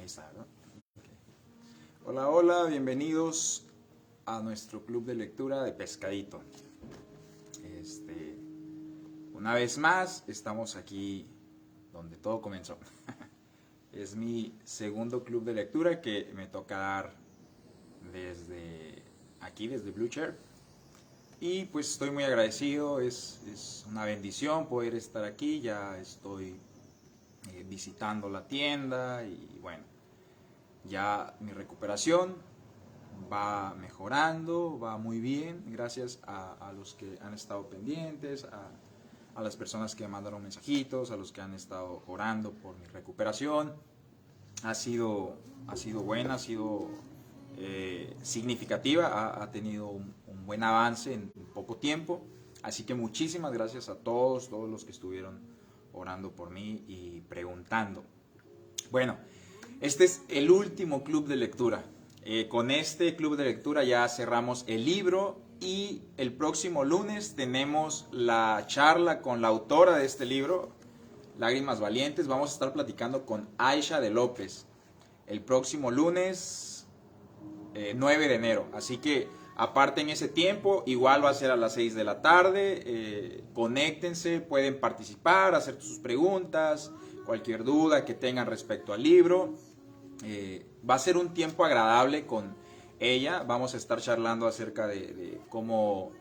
Ahí está, ¿no? Okay. Hola, hola, bienvenidos a nuestro club de lectura de Pescadito. Una vez más, estamos aquí donde todo comenzó. Es mi segundo club de lectura que me toca dar desde aquí, desde Blue Chair. Y pues estoy muy agradecido, es una bendición poder estar aquí. Ya estoy visitando la tienda y bueno, ya mi recuperación va mejorando, va muy bien, gracias a los que han estado pendientes, a las personas que me mandaron mensajitos, a los que han estado orando por mi recuperación. Ha sido buena, ha sido significativa, ha tenido un buen avance en poco tiempo. Así que muchísimas gracias a todos los que estuvieron orando por mí y preguntando. Bueno, este es el último club de lectura. Con este club de lectura ya cerramos el libro y el próximo lunes tenemos la charla con la autora de este libro, Lágrimas Valientes. Vamos a estar platicando con Aisha de López el próximo lunes 9 de enero. Así que aparten ese tiempo, igual va a ser a las 6 de la tarde. Conéctense, pueden participar, hacer sus preguntas, cualquier duda que tengan respecto al libro. Va a ser un tiempo agradable con ella. Vamos a estar charlando acerca de cómo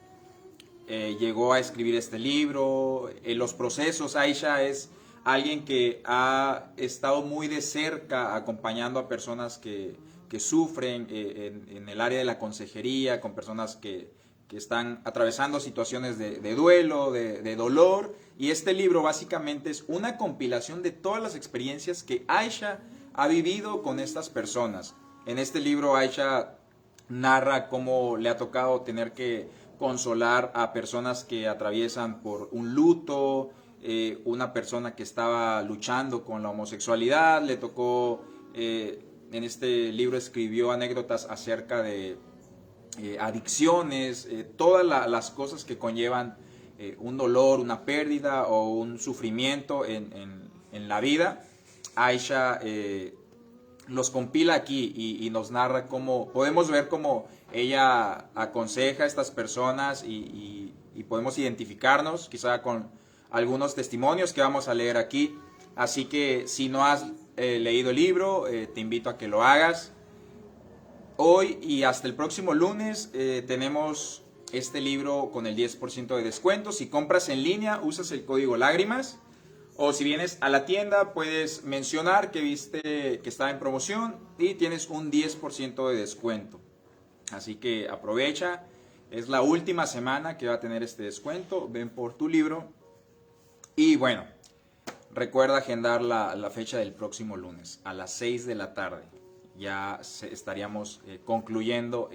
llegó a escribir este libro, los procesos. Aisha es alguien que ha estado muy de cerca acompañando a personas que sufren en el área de la consejería, con personas que están atravesando situaciones de duelo, de dolor. Y este libro básicamente es una compilación de todas las experiencias que Aisha ha vivido con estas personas. En este libro Aisha narra cómo le ha tocado tener que consolar a personas que atraviesan por un luto, una persona que estaba luchando con la homosexualidad. Le tocó, en este libro escribió anécdotas acerca de adicciones, todas las cosas que conllevan un dolor, una pérdida o un sufrimiento en la vida. Aisha los compila aquí y nos narra cómo, podemos ver cómo ella aconseja a estas personas y podemos identificarnos quizá con algunos testimonios que vamos a leer aquí. Así que si no has leído el libro, te invito a que lo hagas. Hoy y hasta el próximo lunes tenemos este libro con el 10% de descuento. Si compras en línea, usas el código Lágrimas. O si vienes a la tienda, puedes mencionar que viste que está en promoción y tienes un 10% de descuento. Así que aprovecha. Es la última semana que va a tener este descuento. Ven por tu libro. Y bueno, recuerda agendar la fecha del próximo lunes a las 6 de la tarde. Ya estaríamos concluyendo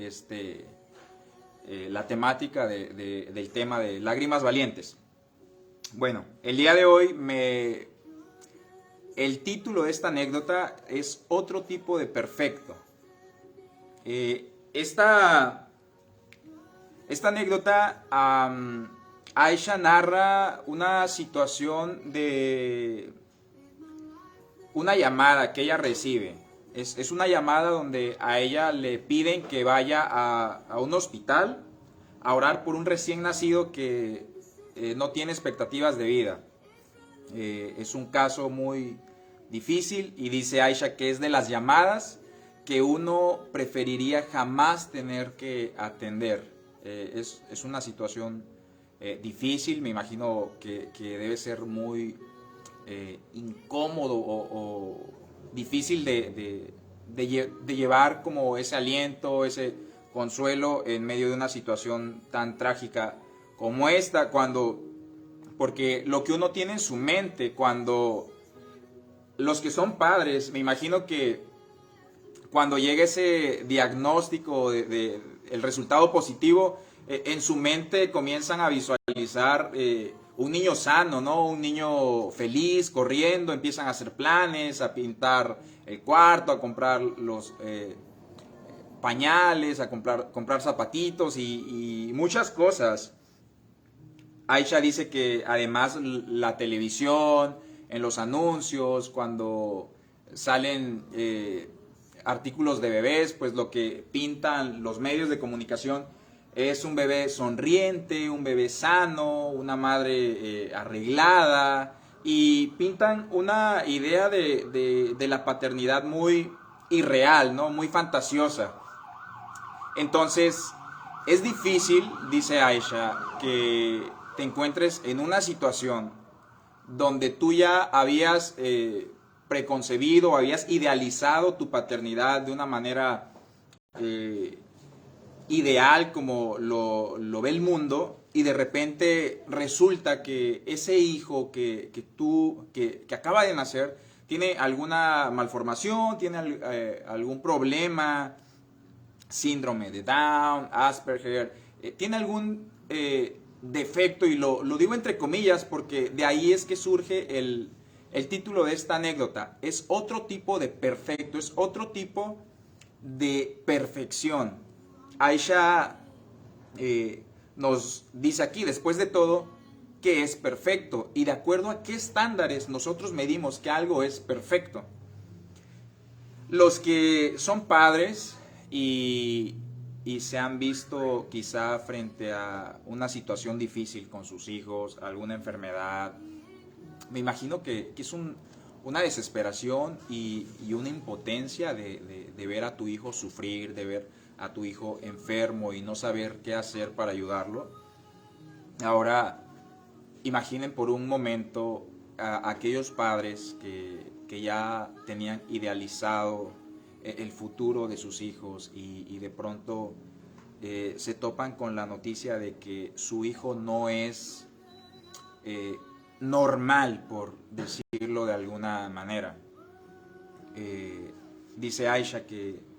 la temática del tema de Lágrimas Valientes. Bueno, el día de hoy el título de esta anécdota es Otro tipo de perfecto. Esta anécdota, Aisha narra una situación de una llamada que ella recibe. Es una llamada donde a ella le piden que vaya a un hospital a orar por un recién nacido que no tiene expectativas de vida. Es un caso muy difícil y dice Aisha que es de las llamadas que uno preferiría jamás tener que atender. Es una situación difícil, me imagino que debe ser muy incómodo o difícil de llevar como ese aliento, ese consuelo en medio de una situación tan trágica como esta, porque lo que uno tiene en su mente cuando los que son padres, me imagino que cuando llega ese diagnóstico el resultado positivo, en su mente comienzan a visualizar un niño sano, ¿no? Un niño feliz, corriendo, empiezan a hacer planes, a pintar el cuarto, a comprar los pañales, a comprar zapatitos y muchas cosas. Aisha dice que además la televisión, en los anuncios, cuando salen artículos de bebés, pues lo que pintan los medios de comunicación es un bebé sonriente, un bebé sano, una madre arreglada, y pintan una idea de la paternidad muy irreal, ¿no? Muy fantasiosa. Entonces, es difícil, dice Aisha, que te encuentres en una situación donde tú ya habías preconcebido, habías idealizado tu paternidad de una manera ideal como lo ve el mundo, y de repente resulta que ese hijo que acaba de nacer tiene alguna malformación, tiene algún problema, síndrome de Down, Asperger, tiene algún defecto, y lo digo entre comillas porque de ahí es que surge el título de esta anécdota. Es otro tipo de perfecto, es otro tipo de perfección. Aisha nos dice aquí, después de todo, que es perfecto y de acuerdo a qué estándares nosotros medimos que algo es perfecto. Los que son padres y se han visto quizá frente a una situación difícil con sus hijos, alguna enfermedad, me imagino que es una desesperación y una impotencia de ver a tu hijo sufrir, de ver a tu hijo enfermo y no saber qué hacer para ayudarlo. Ahora, imaginen por un momento a aquellos padres que ya tenían idealizado el futuro de sus hijos y de pronto se topan con la noticia de que su hijo no es normal, por decirlo de alguna manera. Dice Aisha que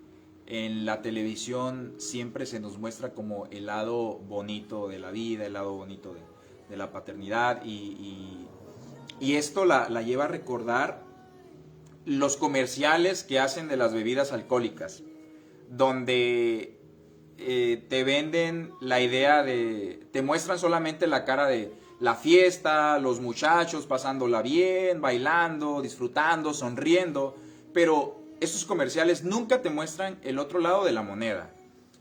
en la televisión siempre se nos muestra como el lado bonito de la vida, el lado bonito de la paternidad, y esto la lleva a recordar los comerciales que hacen de las bebidas alcohólicas, donde te venden la idea te muestran solamente la cara de la fiesta, los muchachos pasándola bien, bailando, disfrutando, sonriendo, pero esos comerciales nunca te muestran el otro lado de la moneda,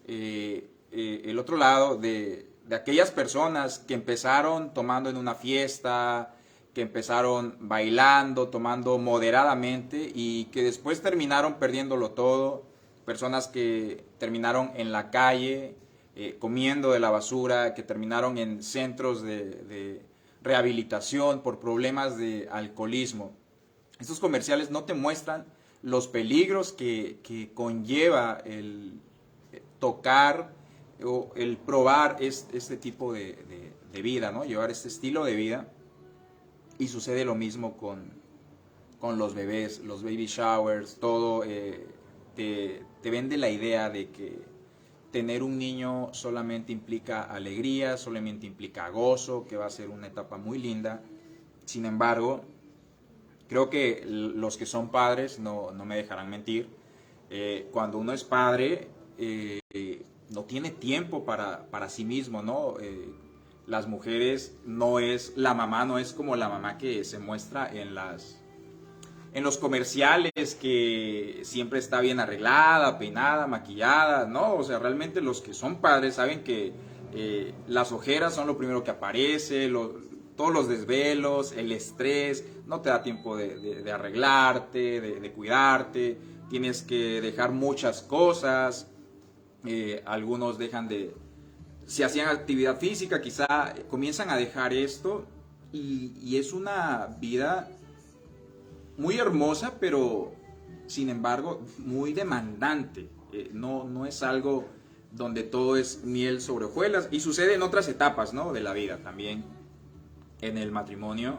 el otro lado de aquellas personas que empezaron tomando en una fiesta, que empezaron bailando, tomando moderadamente y que después terminaron perdiéndolo todo, personas que terminaron en la calle, comiendo de la basura, que terminaron en centros de rehabilitación por problemas de alcoholismo. Estos comerciales no te muestran los peligros que conlleva el tocar o el probar este tipo de vida, ¿no? Llevar este estilo de vida. Y sucede lo mismo con los bebés, los baby showers, todo. Te vende la idea de que tener un niño solamente implica alegría, solamente implica gozo, que va a ser una etapa muy linda. Sin embargo, creo que los que son padres no me dejarán mentir. Cuando uno es padre, no tiene tiempo para sí mismo, ¿no? Las mujeres no es como la mamá que se muestra en los comerciales, que siempre está bien arreglada, peinada, maquillada, ¿no? O sea, realmente los que son padres saben que las ojeras son lo primero que aparece, todos los desvelos, el estrés, no te da tiempo de arreglarte, de cuidarte, tienes que dejar muchas cosas, algunos dejan si hacían actividad física, quizá comienzan a dejar esto, y es una vida muy hermosa, pero sin embargo muy demandante. No es algo donde todo es miel sobre hojuelas, y sucede en otras etapas, ¿no?, de la vida también. En el matrimonio,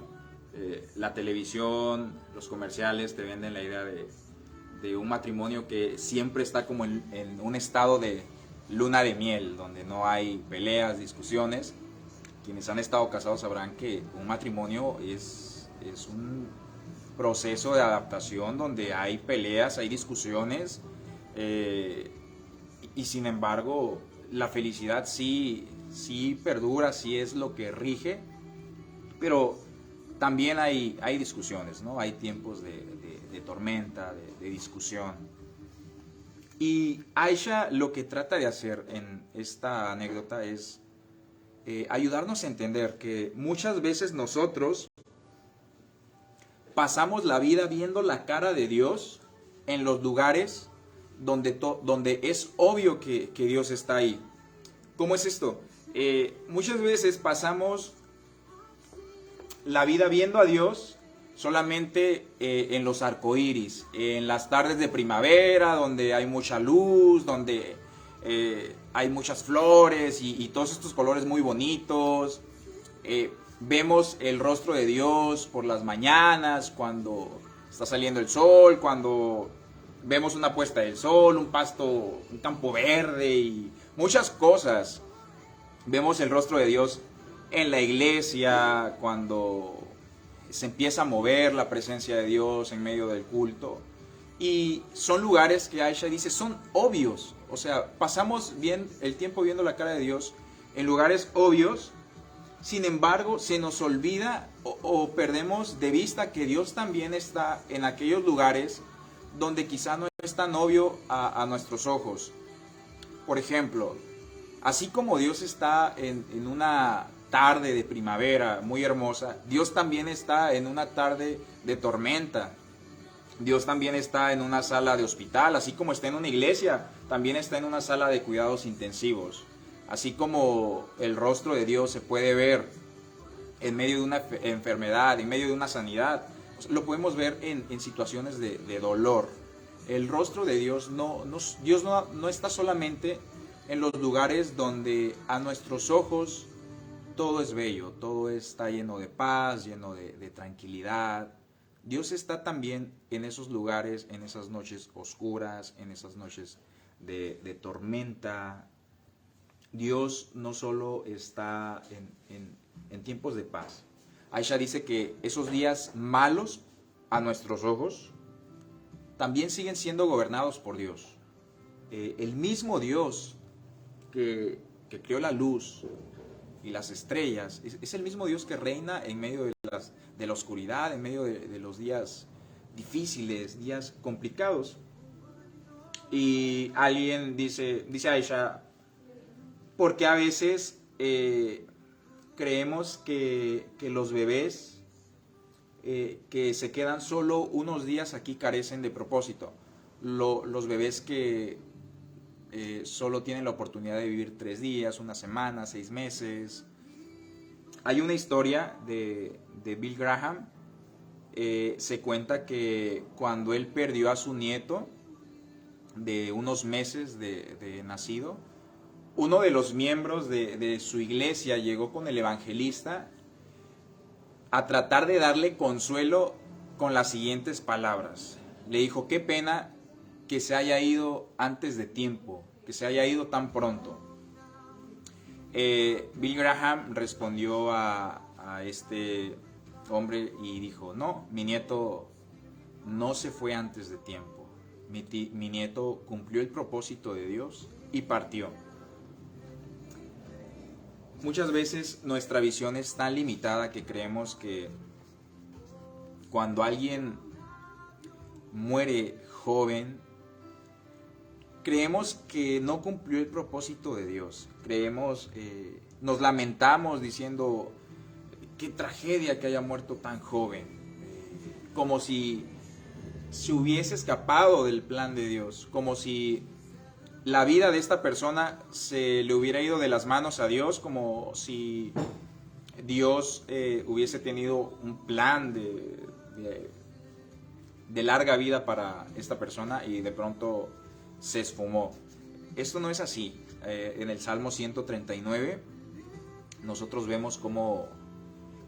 la televisión, los comerciales te venden la idea de un matrimonio que siempre está como en un estado de luna de miel, donde no hay peleas, discusiones. Quienes han estado casados sabrán que un matrimonio es un proceso de adaptación donde hay peleas, hay discusiones, y sin embargo la felicidad sí perdura, sí es lo que rige, pero también hay discusiones, ¿no? Hay tiempos de tormenta, de discusión. Y Aisha lo que trata de hacer en esta anécdota es ayudarnos a entender que muchas veces nosotros pasamos la vida viendo la cara de Dios en los lugares donde es obvio que Dios está ahí. ¿Cómo es esto? Muchas veces pasamos la vida viendo a Dios solamente en los arcoíris, en las tardes de primavera, donde hay mucha luz, donde hay muchas flores y todos estos colores muy bonitos. Vemos el rostro de Dios por las mañanas, cuando está saliendo el sol, cuando vemos una puesta del sol, un pasto, un campo verde y muchas cosas. Vemos el rostro de Dios en la iglesia, cuando se empieza a mover la presencia de Dios en medio del culto. Y son lugares que Aisha dice son obvios. O sea, pasamos bien el tiempo viendo la cara de Dios en lugares obvios. Sin embargo, se nos olvida o perdemos de vista que Dios también está en aquellos lugares donde quizá no es tan obvio a nuestros ojos. Por ejemplo, así como Dios está en una tarde de primavera muy hermosa, Dios también está en una tarde de tormenta. Dios también está en una sala de hospital, así como está en una iglesia, también está en una sala de cuidados intensivos. Así como el rostro de Dios se puede ver en medio de una enfermedad, en medio de una sanidad, lo podemos ver en situaciones de dolor. El rostro de Dios Dios no está solamente en los lugares donde a nuestros ojos todo es bello, todo está lleno de paz, lleno de tranquilidad. Dios está también en esos lugares, en esas noches oscuras, en esas noches de tormenta. Dios no solo está en tiempos de paz. Aisha dice que esos días malos a nuestros ojos también siguen siendo gobernados por Dios. El mismo Dios que creó la luz y las estrellas es el mismo Dios que reina en medio de la oscuridad, en medio de los días difíciles, días complicados. Y alguien dice Aisha, porque a veces creemos que los bebés que se quedan solo unos días aquí carecen de propósito. Los bebés que solo tienen la oportunidad de vivir 3 días, una semana, 6 meses. Hay una historia de Bill Graham. Se cuenta que cuando él perdió a su nieto de unos meses de nacido, uno de los miembros de su iglesia llegó con el evangelista a tratar de darle consuelo con las siguientes palabras. Le dijo, qué pena que se haya ido antes de tiempo, que se haya ido tan pronto. Bill Graham respondió a este hombre y dijo, no, mi nieto no se fue antes de tiempo. Mi nieto cumplió el propósito de Dios y partió. Muchas veces nuestra visión es tan limitada que creemos que cuando alguien muere joven, creemos que no cumplió el propósito de Dios. Nos lamentamos diciendo, qué tragedia que haya muerto tan joven. Como si se hubiese escapado del plan de Dios, como si la vida de esta persona se le hubiera ido de las manos a Dios, como si Dios hubiese tenido un plan de larga vida para esta persona y de pronto se esfumó. Esto no es así. En el Salmo 139 nosotros vemos cómo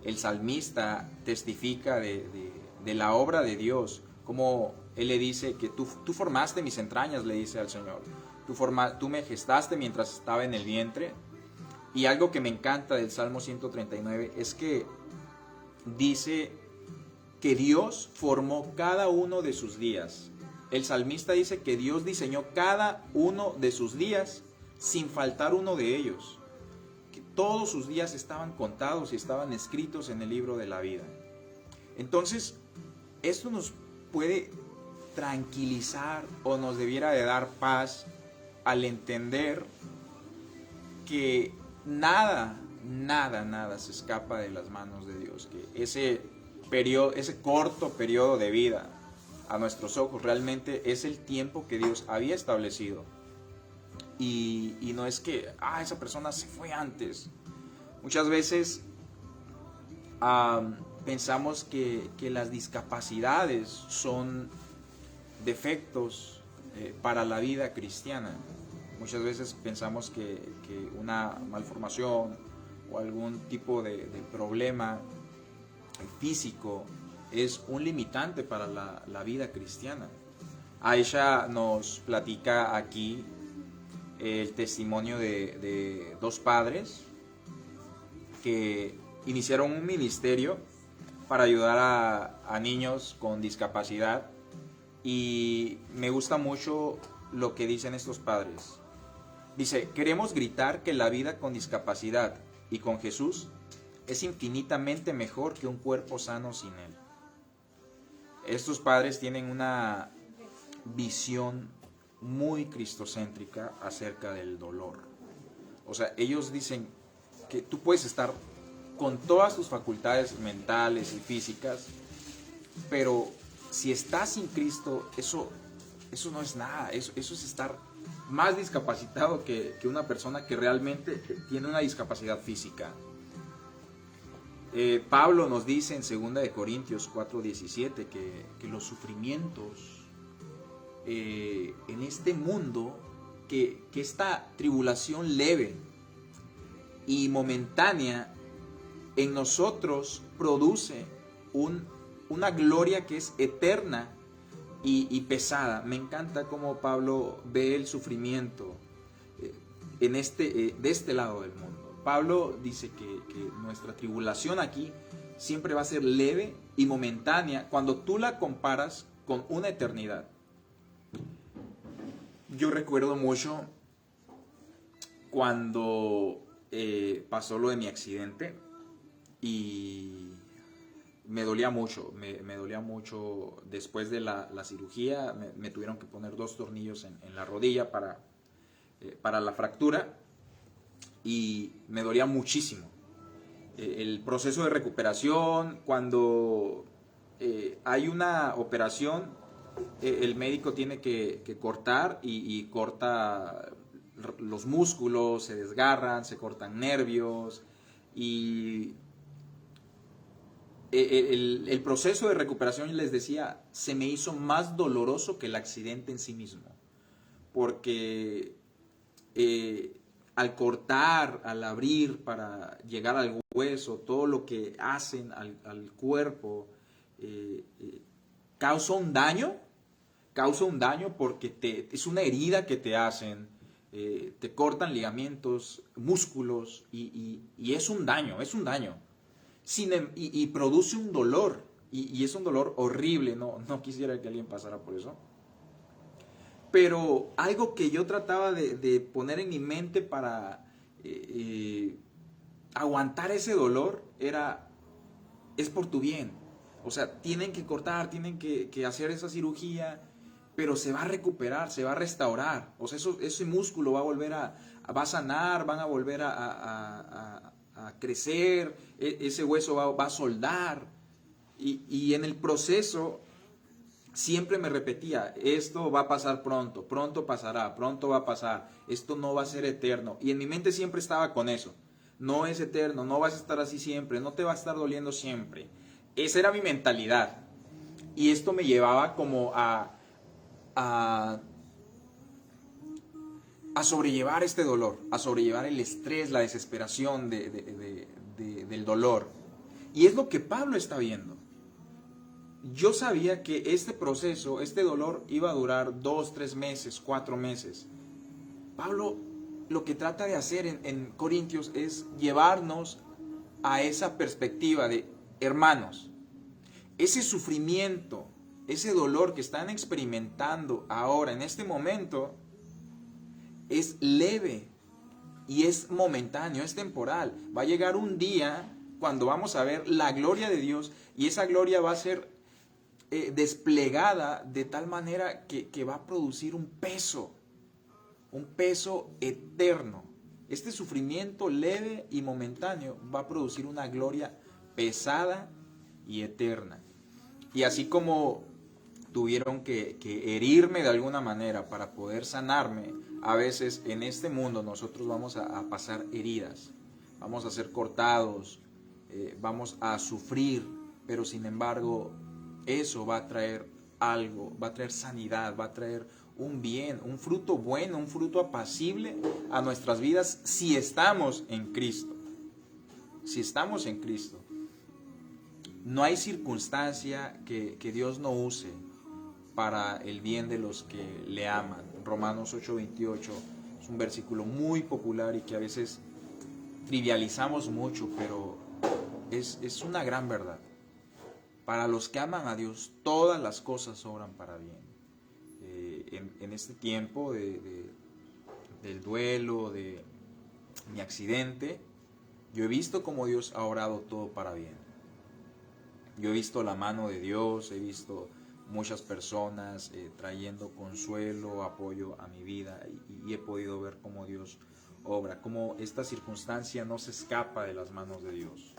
el salmista testifica de la obra de Dios, como él le dice que tú formaste mis entrañas, le dice al Señor. Tú me gestaste mientras estaba en el vientre. Y algo que me encanta del Salmo 139 es que dice que Dios formó cada uno de sus días. El salmista dice que Dios diseñó cada uno de sus días sin faltar uno de ellos. Que todos sus días estaban contados y estaban escritos en el libro de la vida. Entonces, esto nos puede tranquilizar o nos debiera de dar paz al entender que nada se escapa de las manos de Dios, que ese corto periodo de vida a nuestros ojos realmente es el tiempo que Dios había establecido. Y no es que esa persona se fue antes. Muchas veces pensamos que las discapacidades son defectos para la vida cristiana. Muchas veces pensamos que una malformación o algún tipo de problema físico es un limitante para la vida cristiana. Aisha nos platica aquí el testimonio de dos padres que iniciaron un ministerio para ayudar a niños con discapacidad, y me gusta mucho lo que dicen estos padres. Dice: queremos gritar que la vida con discapacidad y con Jesús es infinitamente mejor que un cuerpo sano sin Él. Estos padres tienen una visión muy cristocéntrica acerca del dolor. O sea, ellos dicen que tú puedes estar con todas tus facultades mentales y físicas, pero si estás sin Cristo, eso no es nada. Eso es estar más discapacitado que una persona que realmente tiene una discapacidad física. Pablo nos dice en 2 Corintios 4:17 que los sufrimientos en este mundo, que esta tribulación leve y momentánea en nosotros produce una gloria que es eterna y pesada. Me encanta cómo Pablo ve el sufrimiento de este lado del mundo. Pablo dice que nuestra tribulación aquí siempre va a ser leve y momentánea cuando tú la comparas con una eternidad. Yo recuerdo mucho cuando pasó lo de mi accidente y me dolía mucho, me dolía mucho. Después de la cirugía me tuvieron que poner 2 tornillos en la rodilla para la fractura, y me dolía muchísimo. El proceso de recuperación, cuando hay una operación, el médico tiene que cortar y corta los músculos, se desgarran, se cortan nervios, y el proceso de recuperación, les decía, se me hizo más doloroso que el accidente en sí mismo, porque al cortar, al abrir para llegar al hueso, todo lo que hacen al cuerpo causa un daño porque es una herida que te hacen, te cortan ligamentos, músculos, y es un daño. Y produce un dolor, y es un dolor horrible. No quisiera que alguien pasara por eso. Pero algo que yo trataba de poner en mi mente para aguantar ese dolor es por tu bien. O sea, tienen que cortar, tienen que hacer esa cirugía, pero se va a recuperar, se va a restaurar. O sea, ese músculo va a volver va a sanar, van a volver a crecer, ese hueso va a soldar. Y en el proceso siempre me repetía: esto va a pasar pronto pasará, pronto va a pasar, esto no va a ser eterno. Y en mi mente siempre estaba con eso: no es eterno, no vas a estar así siempre, no te va a estar doliendo siempre. Esa era mi mentalidad. Y esto me llevaba como a sobrellevar este dolor, a sobrellevar el estrés, la desesperación del dolor. Y es lo que Pablo está viendo. Yo sabía que este proceso, este dolor iba a durar 2, 3 meses, 4 meses. Pablo lo que trata de hacer en Corintios es llevarnos a esa perspectiva de: hermanos, ese sufrimiento, ese dolor que están experimentando ahora, en este momento, es leve y es momentáneo, es temporal. Va a llegar un día cuando vamos a ver la gloria de Dios, y esa gloria va a ser desplegada de tal manera que va a producir un peso eterno. Este sufrimiento leve y momentáneo va a producir una gloria pesada y eterna. Y así como tuvieron que herirme de alguna manera para poder sanarme, a veces en este mundo nosotros vamos a pasar heridas, vamos a ser cortados, vamos a sufrir, pero sin embargo eso va a traer algo, va a traer sanidad, va a traer un bien, un fruto bueno, un fruto apacible a nuestras vidas si estamos en Cristo. Si estamos en Cristo. No hay circunstancia que Dios no use para el bien de los que le aman. Romanos 8:28 es un versículo muy popular y que a veces trivializamos mucho, pero es una gran verdad. Para los que aman a Dios, todas las cosas obran para bien. En este tiempo del duelo, de mi accidente, yo he visto cómo Dios ha obrado todo para bien. Yo he visto la mano de Dios, he visto muchas personas trayendo consuelo, apoyo a mi vida y he podido ver cómo Dios obra, cómo esta circunstancia no se escapa de las manos de Dios.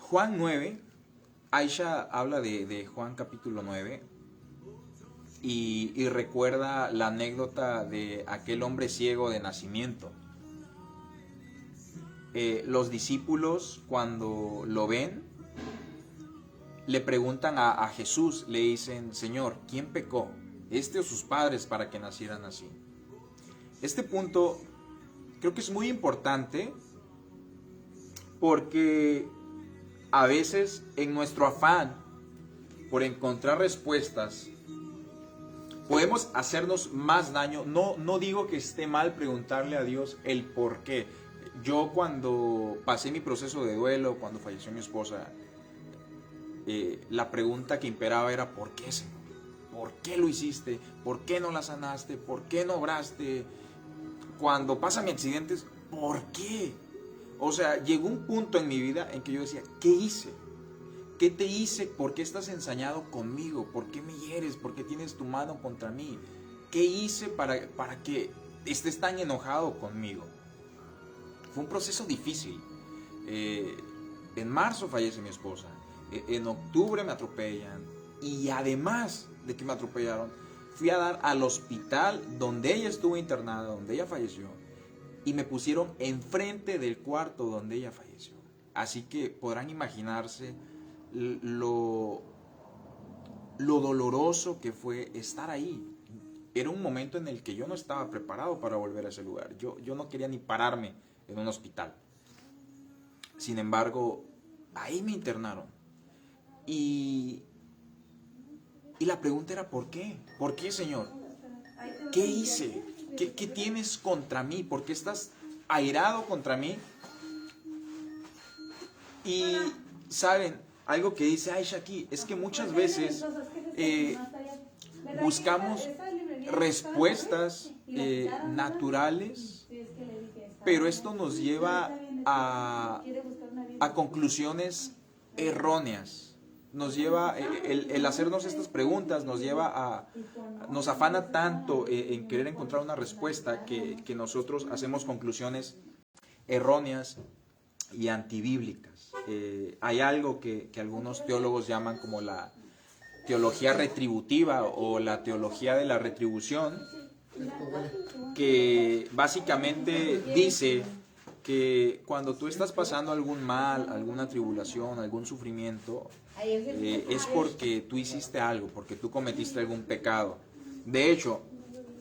Juan 9, Aisha habla de Juan capítulo 9 y recuerda la anécdota de aquel hombre ciego de nacimiento. Los discípulos cuando lo ven le preguntan a Jesús, le dicen: Señor, ¿quién pecó? ¿Este o sus padres para que nacieran así? Este punto creo que es muy importante porque a veces en nuestro afán por encontrar respuestas podemos hacernos más daño. No digo que esté mal preguntarle a Dios el por qué. Yo cuando pasé mi proceso de duelo, cuando falleció mi esposa, la pregunta que imperaba era: ¿por qué, Señor? ¿Por qué lo hiciste? ¿Por qué no la sanaste? ¿Por qué no obraste? Cuando pasa mi accidente, ¿por qué? O sea, llegó un punto en mi vida en que yo decía: ¿qué hice? ¿Qué te hice? ¿Por qué estás ensañado conmigo? ¿Por qué me hieres? ¿Por qué tienes tu mano contra mí? ¿Qué hice para que estés tan enojado conmigo? Fue un proceso difícil. En marzo fallece mi esposa. En octubre me atropellan. Y además de que me atropellaron, fui a dar al hospital donde ella estuvo internada, donde ella falleció. Y me pusieron enfrente del cuarto donde ella falleció. Así que podrán imaginarse lo doloroso que fue estar ahí. Era un momento en el que yo no estaba preparado para volver a ese lugar. Yo no quería ni pararme en un hospital. Sin embargo, ahí me internaron. Y la pregunta era: ¿por qué? ¿Por qué, Señor? ¿Qué hice? ¿Qué tienes contra mí? ¿Por qué estás airado contra mí? Y, ¿saben? Algo que dice Aisha aquí es que muchas veces buscamos respuestas naturales, pero esto nos lleva a conclusiones erróneas. Nos lleva, el hacernos estas preguntas nos afana tanto en querer encontrar una respuesta que nosotros hacemos conclusiones erróneas y antibíblicas. Hay algo que algunos teólogos llaman como la teología retributiva o la teología de la retribución, que básicamente dice que cuando tú estás pasando algún mal, alguna tribulación, algún sufrimiento, es porque tú hiciste algo, porque tú cometiste algún pecado. De hecho,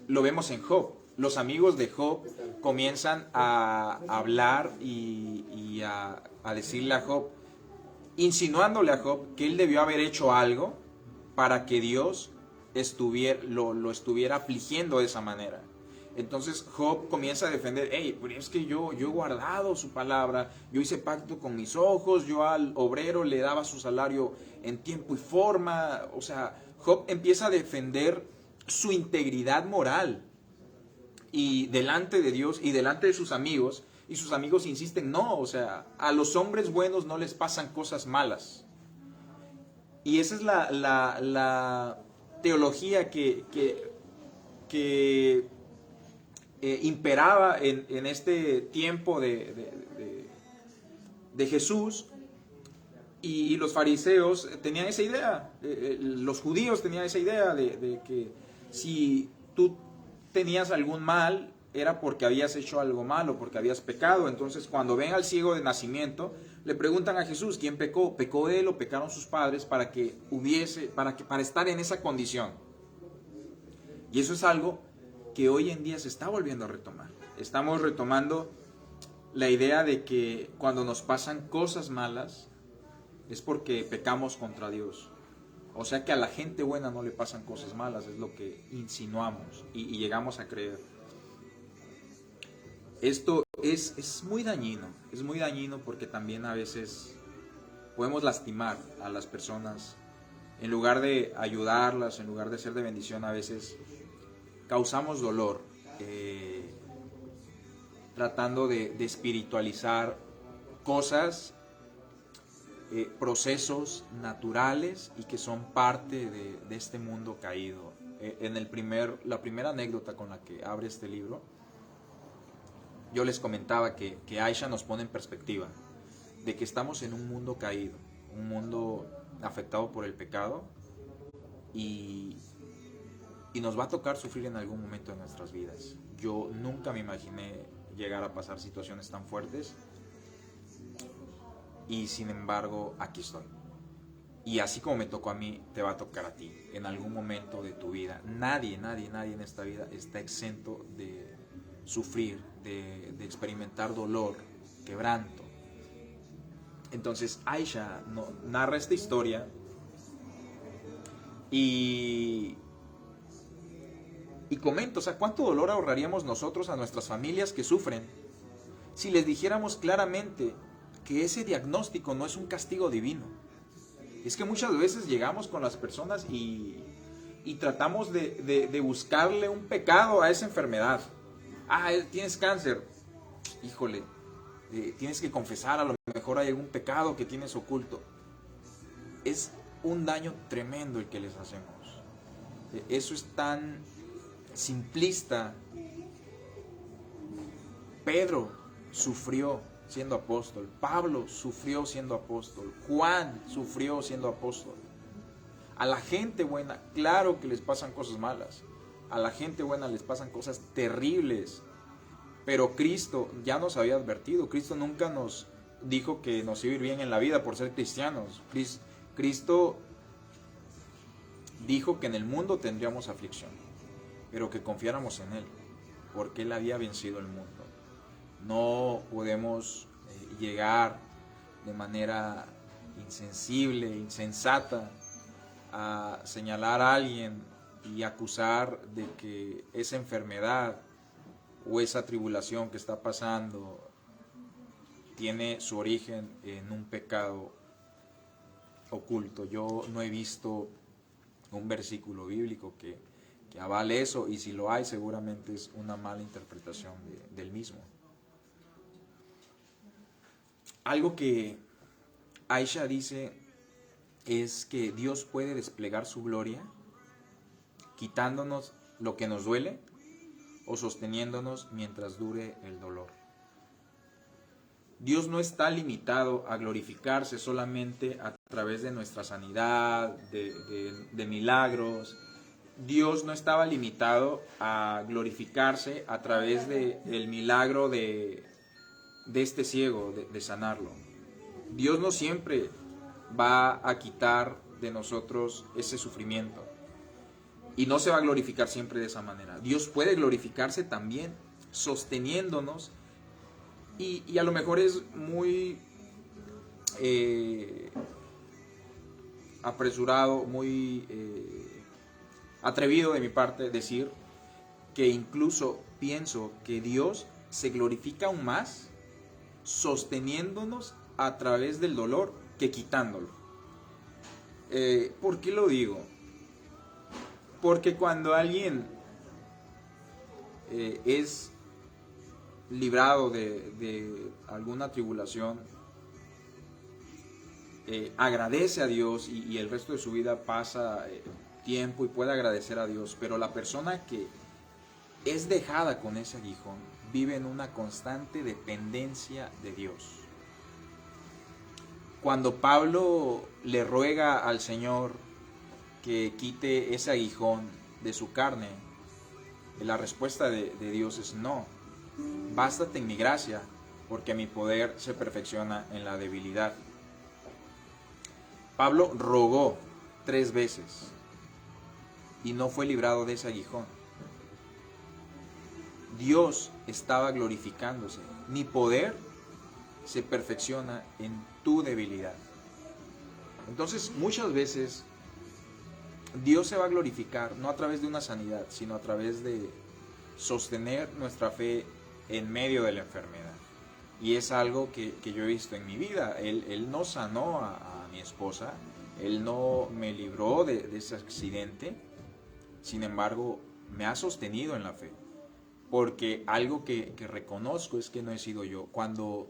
lo vemos en Job. Los amigos de Job comienzan a hablar y a decirle a Job, insinuándole a Job que él debió haber hecho algo para que Dios lo estuviera afligiendo de esa manera. Entonces Job comienza a defender: hey, pero es que yo he guardado su palabra, yo hice pacto con mis ojos, yo al obrero le daba su salario en tiempo y forma. O sea, Job empieza a defender su integridad moral y delante de Dios y delante de sus amigos Y sus amigos insisten, no, o sea, a los hombres buenos no les pasan cosas malas. Y esa es la teología que imperaba en este tiempo de Jesús. Y los fariseos tenían esa idea, los judíos tenían esa idea de que si tú tenías algún mal, era porque habías hecho algo malo, porque habías pecado. Entonces, cuando ven al ciego de nacimiento, le preguntan a Jesús, ¿quién pecó? ¿Pecó él o pecaron sus padres para estar en esa condición? Y eso es algo que hoy en día se está volviendo a retomar. Estamos retomando la idea de que cuando nos pasan cosas malas, es porque pecamos contra Dios. O sea que a la gente buena no le pasan cosas malas, es lo que insinuamos y llegamos a creer. Esto es muy dañino porque también a veces podemos lastimar a las personas. En lugar de ayudarlas, en lugar de ser de bendición, a veces causamos dolor, tratando de espiritualizar cosas, procesos naturales y que son parte de este mundo caído. La primera anécdota con la que abre este libro, yo les comentaba que Aisha nos pone en perspectiva de que estamos en un mundo caído, un mundo afectado por el pecado, y nos va a tocar sufrir en algún momento de nuestras vidas. Yo nunca me imaginé llegar a pasar situaciones tan fuertes, y sin embargo aquí estoy. Y así como me tocó a mí, te va a tocar a ti en algún momento de tu vida. Nadie en esta vida está exento de sufrir, de experimentar dolor, quebranto. Entonces Aisha narra esta historia y comenta, o sea, ¿cuánto dolor ahorraríamos nosotros a nuestras familias que sufren si les dijéramos claramente que ese diagnóstico no es un castigo divino? Es que muchas veces llegamos con las personas y tratamos de buscarle un pecado a esa enfermedad. Tienes cáncer, híjole, tienes que confesar, a lo mejor hay algún pecado que tienes oculto. Es un daño tremendo el que les hacemos. Eso es tan simplista. Pedro sufrió siendo apóstol, Pablo sufrió siendo apóstol, Juan sufrió siendo apóstol. A la gente buena, claro que les pasan cosas malas, a la gente buena les pasan cosas terribles, pero Cristo ya nos había advertido. Cristo nunca nos dijo que nos iba a ir bien en la vida por ser cristianos. Cristo dijo que en el mundo tendríamos aflicción, pero que confiáramos en Él, porque Él había vencido el mundo. No podemos llegar de manera insensible, insensata, a señalar a alguien y acusar de que esa enfermedad o esa tribulación que está pasando tiene su origen en un pecado oculto. Yo no he visto un versículo bíblico que avale eso, y si lo hay, seguramente es una mala interpretación del mismo. Algo que Aisha dice es que Dios puede desplegar su gloria quitándonos lo que nos duele o sosteniéndonos mientras dure el dolor. Dios no está limitado a glorificarse solamente a través de nuestra sanidad, de milagros. Dios no estaba limitado a glorificarse a través del milagro de este ciego, de sanarlo. Dios no siempre va a quitar de nosotros ese sufrimiento, y no se va a glorificar siempre de esa manera. Dios puede glorificarse también sosteniéndonos, y a lo mejor es muy apresurado, muy atrevido de mi parte decir que incluso pienso que Dios se glorifica aún más sosteniéndonos a través del dolor que quitándolo. ¿Por qué lo digo? Porque cuando alguien es librado de alguna tribulación, agradece a Dios y el resto de su vida pasa tiempo y puede agradecer a Dios, pero la persona que es dejada con ese aguijón vive en una constante dependencia de Dios. Cuando Pablo le ruega al Señor que quite ese aguijón de su carne, la respuesta de Dios es no. Bástate en mi gracia, porque mi poder se perfecciona en la debilidad. Pablo rogó 3 veces y no fue librado de ese aguijón. Dios estaba glorificándose. Mi poder se perfecciona en tu debilidad. Entonces, muchas veces Dios se va a glorificar no a través de una sanidad, sino a través de sostener nuestra fe en medio de la enfermedad. Y es algo que yo he visto en mi vida. Él no sanó a mi esposa, Él no me libró de ese accidente, sin embargo, me ha sostenido en la fe. Porque algo que reconozco es que no he sido yo. Cuando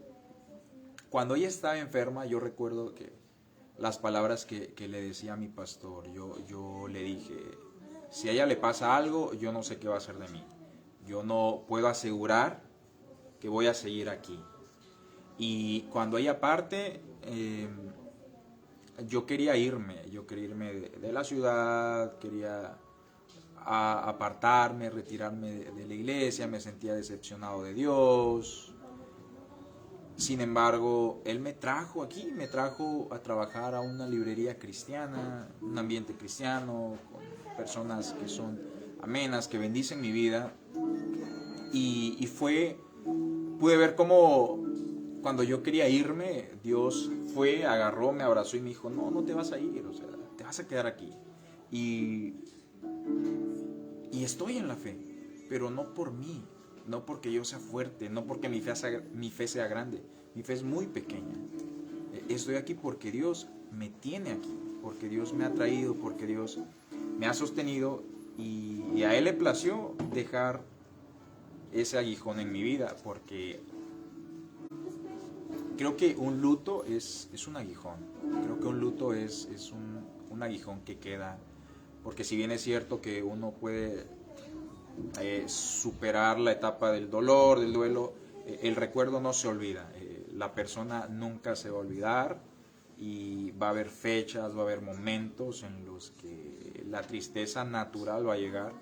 ella estaba enferma, yo recuerdo que las palabras que le decía a mi pastor, yo le dije, si a ella le pasa algo, yo no sé qué va a hacer de mí. Yo no puedo asegurar que voy a seguir aquí. Y cuando ella parte, yo quería irme de la ciudad, quería apartarme, retirarme de la iglesia, me sentía decepcionado de Dios. Sin embargo, Él me trajo a trabajar a una librería cristiana, un ambiente cristiano, con personas que son amenas, que bendicen mi vida. Y pude ver cómo cuando yo quería irme, Dios fue, agarró, me abrazó y me dijo, no te vas a ir, o sea, te vas a quedar aquí. Y estoy en la fe, pero no por mí, no porque yo sea fuerte, no porque mi fe sea grande, mi fe es muy pequeña. Estoy aquí porque Dios me tiene aquí, porque Dios me ha traído, porque Dios me ha sostenido y a Él le plació dejar ese aguijón en mi vida, porque creo que un luto es un aguijón, creo que un luto es un aguijón que queda. Porque si bien es cierto que uno puede superar la etapa del dolor, del duelo, el recuerdo no se olvida. La persona nunca se va a olvidar y va a haber fechas, va a haber momentos en los que la tristeza natural va a llegar.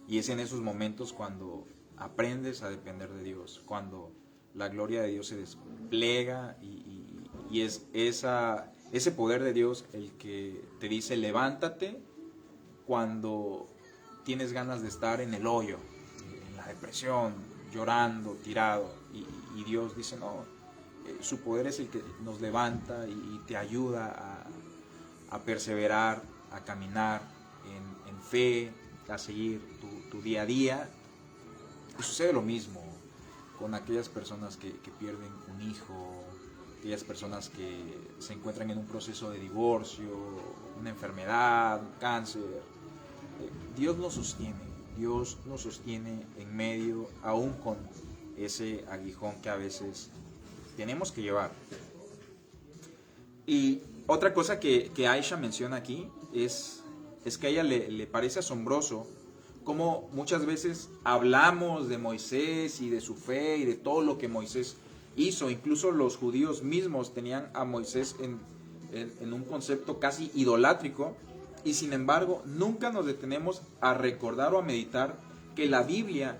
Y es en esos momentos cuando aprendes a depender de Dios, cuando la gloria de Dios se despliega y es ese poder de Dios el que te dice levántate cuando tienes ganas de estar en el hoyo, en la depresión, llorando, tirado. Y Dios dice no, su poder es el que nos levanta y te ayuda a perseverar, a caminar en fe, a seguir tu día a día. Y sucede lo mismo con aquellas personas que pierden un hijo, aquellas personas que se encuentran en un proceso de divorcio, una enfermedad, un cáncer. Dios nos sostiene en medio, aún con ese aguijón que a veces tenemos que llevar. Y otra cosa que Aisha menciona aquí es que a ella le parece asombroso cómo muchas veces hablamos de Moisés y de su fe y de todo lo que Moisés hizo. Incluso los judíos mismos tenían a Moisés en un concepto casi idolátrico, y sin embargo nunca nos detenemos a recordar o a meditar que la Biblia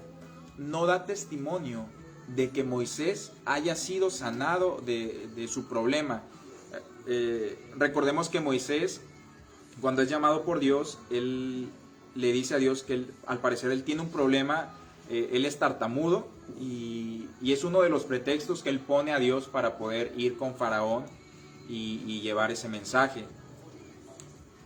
no da testimonio de que Moisés haya sido sanado de su problema. Recordemos que Moisés, cuando es llamado por Dios, él le dice a Dios que al parecer él tiene un problema, él es tartamudo y es uno de los pretextos que él pone a Dios para poder ir con Faraón y llevar ese mensaje.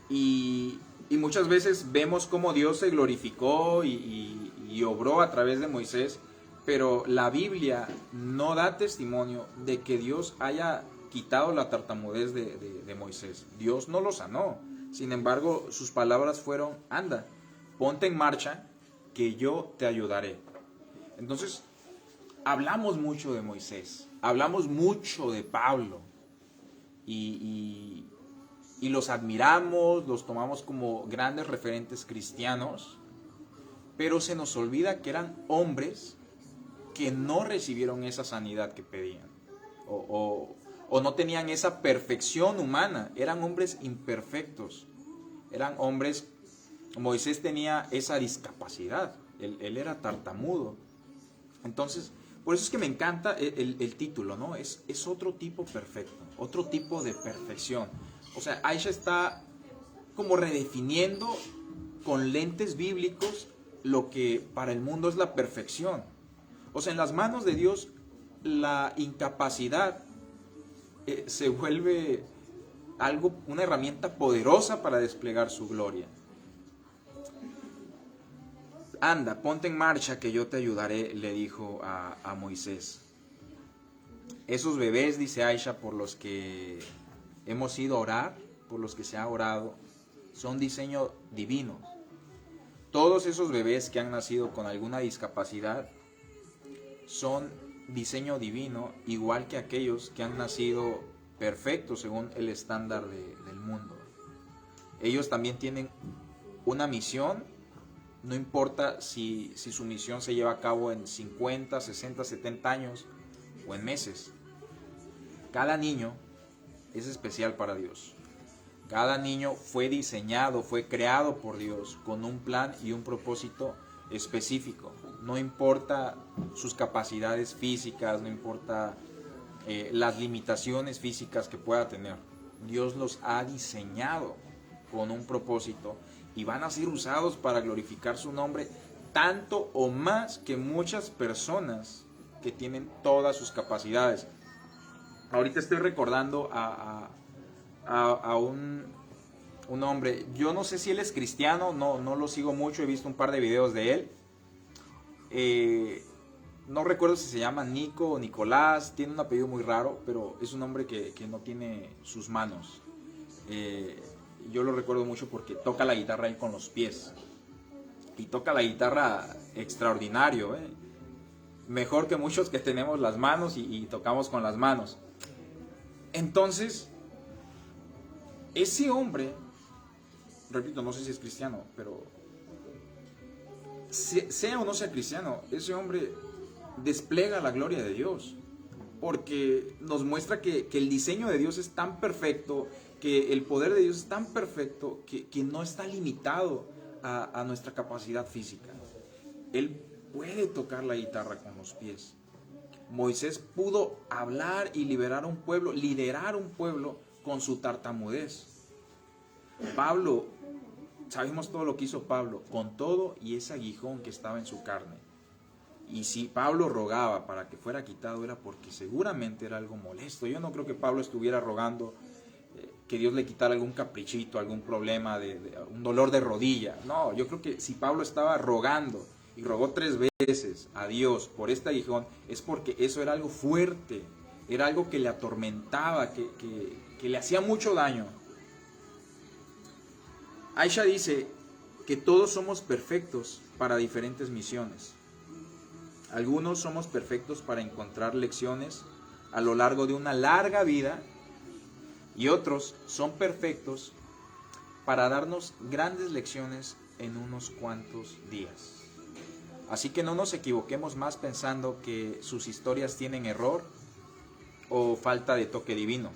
Y muchas veces vemos cómo Dios se glorificó y obró a través de Moisés, pero la Biblia no da testimonio de que Dios haya quitado la tartamudez de Moisés. Dios no lo sanó. Sin embargo, sus palabras fueron: anda, ponte en marcha, que yo te ayudaré. Entonces, hablamos mucho de Moisés, hablamos mucho de Pablo y los admiramos, los tomamos como grandes referentes cristianos, pero se nos olvida que eran hombres que no recibieron esa sanidad que pedían o no tenían esa perfección humana, eran hombres imperfectos, eran hombres. Moisés tenía esa discapacidad, él era tartamudo. Entonces, por eso es que me encanta el título, ¿no? Es otro tipo perfecto, otro tipo de perfección. O sea, Aisha está como redefiniendo con lentes bíblicos lo que para el mundo es la perfección. O sea, en las manos de Dios la incapacidad se vuelve algo, una herramienta poderosa para desplegar su gloria. Anda, ponte en marcha que yo te ayudaré, le dijo a Moisés. Esos bebés, dice Aisha, por los que hemos ido a orar, por los que se ha orado, son diseño divino. Todos esos bebés que han nacido con alguna discapacidad son diseño divino, igual que aquellos que han nacido perfectos según el estándar del mundo. Ellos también tienen una misión. No importa si su misión se lleva a cabo en 50, 60, 70 años o en meses. Cada niño es especial para Dios. Cada niño fue diseñado, fue creado por Dios con un plan y un propósito específico. No importa sus capacidades físicas, no importa las limitaciones físicas que pueda tener. Dios los ha diseñado con un propósito y van a ser usados para glorificar su nombre tanto o más que muchas personas que tienen todas sus capacidades. Ahorita estoy recordando a un hombre, yo no sé si él es cristiano, no lo sigo mucho, he visto un par de videos de él. No recuerdo si se llama Nico o Nicolás, tiene un apellido muy raro, pero es un hombre que no tiene sus manos. Yo lo recuerdo mucho porque toca la guitarra ahí con los pies. Y toca la guitarra extraordinario, mejor que muchos que tenemos las manos y tocamos con las manos. Entonces, ese hombre, repito, no sé si es cristiano, pero sea o no sea cristiano, ese hombre despliega la gloria de Dios. Porque nos muestra que el diseño de Dios es tan perfecto, que el poder de Dios es tan perfecto, que no está limitado a nuestra capacidad física. Él puede tocar la guitarra con los pies. Moisés pudo hablar y liderar un pueblo con su tartamudez. Pablo, sabemos todo lo que hizo Pablo, con todo y ese aguijón que estaba en su carne. Y si Pablo rogaba para que fuera quitado era porque seguramente era algo molesto. Yo no creo que Pablo estuviera rogando que Dios le quitara algún caprichito, algún problema, un dolor de rodilla. No, yo creo que si Pablo estaba rogando y rogó 3 veces a Dios por este aguijón, es porque eso era algo fuerte, era algo que le atormentaba, que le hacía mucho daño. Aisha dice que todos somos perfectos para diferentes misiones. Algunos somos perfectos para encontrar lecciones a lo largo de una larga vida y otros son perfectos para darnos grandes lecciones en unos cuantos días. Así que no nos equivoquemos más pensando que sus historias tienen error o falta de toque divino.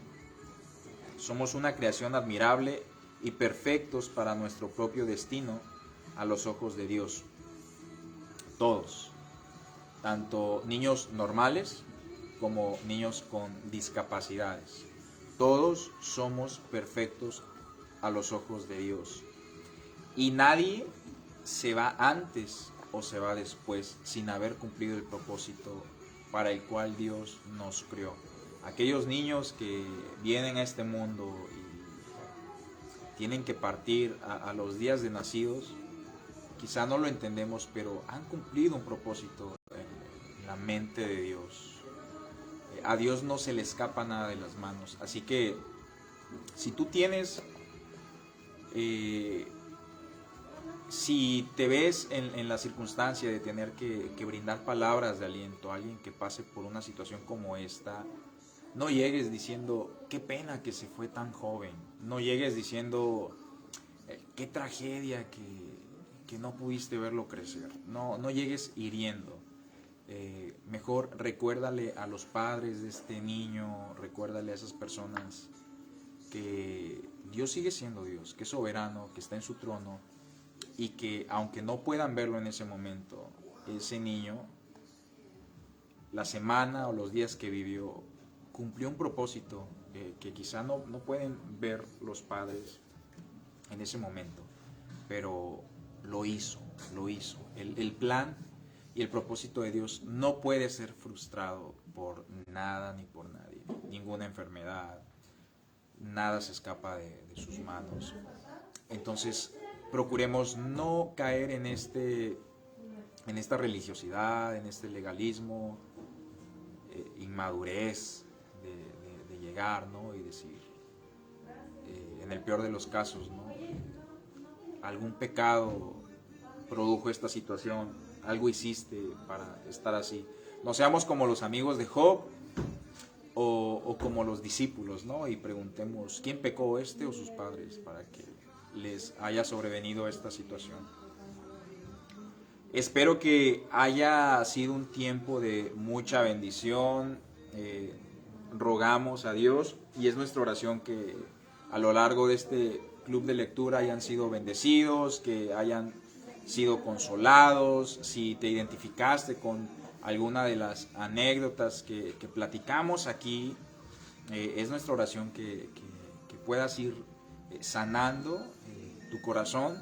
Somos una creación admirable y perfectos para nuestro propio destino a los ojos de Dios. Todos. Tanto niños normales como niños con discapacidades. Todos somos perfectos a los ojos de Dios. Y nadie se va antes o se va después sin haber cumplido el propósito para el cual Dios nos creó. Aquellos niños que vienen a este mundo y tienen que partir a los días de nacidos, quizá no lo entendemos, pero han cumplido un propósito en la mente de Dios. A Dios no se le escapa nada de las manos. Así que si tú tienes si te ves en la circunstancia de tener que brindar palabras de aliento a alguien que pase por una situación como esta, no llegues diciendo, qué pena que se fue tan joven. No llegues diciendo, qué tragedia que no pudiste verlo crecer. No llegues hiriendo. Mejor recuérdale a los padres de este niño, recuérdale a esas personas que Dios sigue siendo Dios, que es soberano, que está en su trono, y que aunque no puedan verlo en ese momento, ese niño, la semana o los días que vivió, cumplió un propósito que quizá no pueden ver los padres en ese momento, pero lo hizo. El plan y el propósito de Dios no puede ser frustrado por nada ni por nadie. Ninguna enfermedad, nada se escapa de sus manos. Entonces, procuremos no caer en esta religiosidad, en este legalismo, inmadurez de llegar, ¿no? Y decir, en el peor de los casos, ¿no? Algún pecado produjo esta situación, algo hiciste para estar así. No seamos como los amigos de Job o como los discípulos, ¿no? Y preguntemos, ¿quién pecó, este o sus padres, para que les haya sobrevenido esta situación? Espero que haya sido un tiempo de mucha bendición. Rogamos a Dios, y es nuestra oración, que a lo largo de este club de lectura hayan sido bendecidos, que hayan sido consolados. Si te identificaste con alguna de las anécdotas que platicamos aquí, es nuestra oración que puedas ir sanando tu corazón.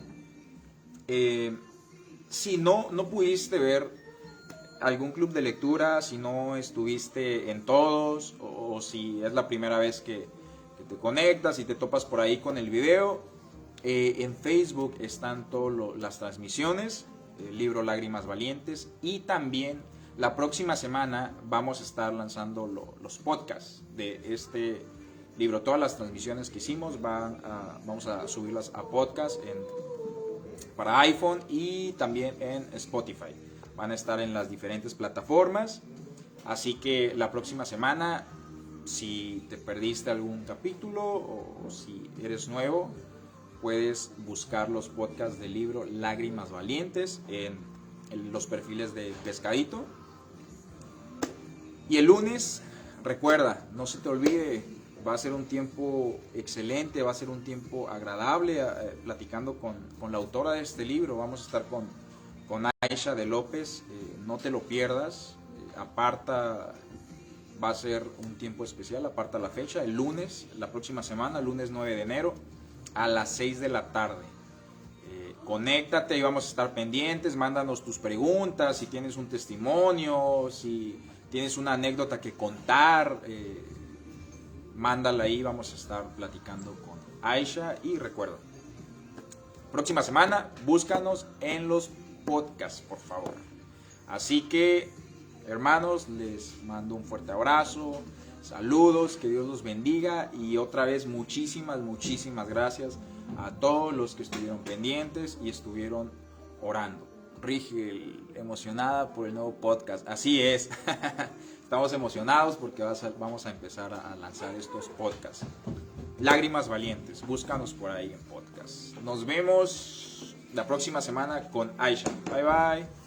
Si no pudiste ver algún club de lectura, si no estuviste en todos, o si es la primera vez que te conectas y te topas por ahí con el video, en Facebook están todas las transmisiones, el libro Lágrimas Valientes, y también la próxima semana vamos a estar lanzando los podcasts de este libro. Todas las transmisiones que hicimos vamos a subirlas a podcast para iPhone y también en Spotify. Van a estar en las diferentes plataformas. Así que la próxima semana, si te perdiste algún capítulo o si eres nuevo, puedes buscar los podcasts del libro Lágrimas Valientes en los perfiles de Pescadito. Y el lunes, recuerda, no se te olvide, va a ser un tiempo excelente, va a ser un tiempo agradable, platicando con la autora de este libro. Vamos a estar con Aisha de López. No te lo pierdas. Aparta, va a ser un tiempo especial, aparta la fecha, el lunes, la próxima semana, lunes 9 de enero, a las 6 de la tarde. Conéctate y vamos a estar pendientes. Mándanos tus preguntas, si tienes un testimonio, si tienes una anécdota que contar, mándala ahí. Vamos a estar platicando con Aisha. Y recuerda, próxima semana, búscanos en los podcasts, por favor. Así que, hermanos, les mando un fuerte abrazo, saludos, que Dios los bendiga, y otra vez muchísimas gracias a todos los que estuvieron pendientes y estuvieron orando. Rigel, emocionada por el nuevo podcast. Así es. Estamos emocionados porque vamos a empezar a lanzar estos podcasts. Lágrimas Valientes, búscanos por ahí en podcast. Nos vemos la próxima semana con Aisha. Bye bye.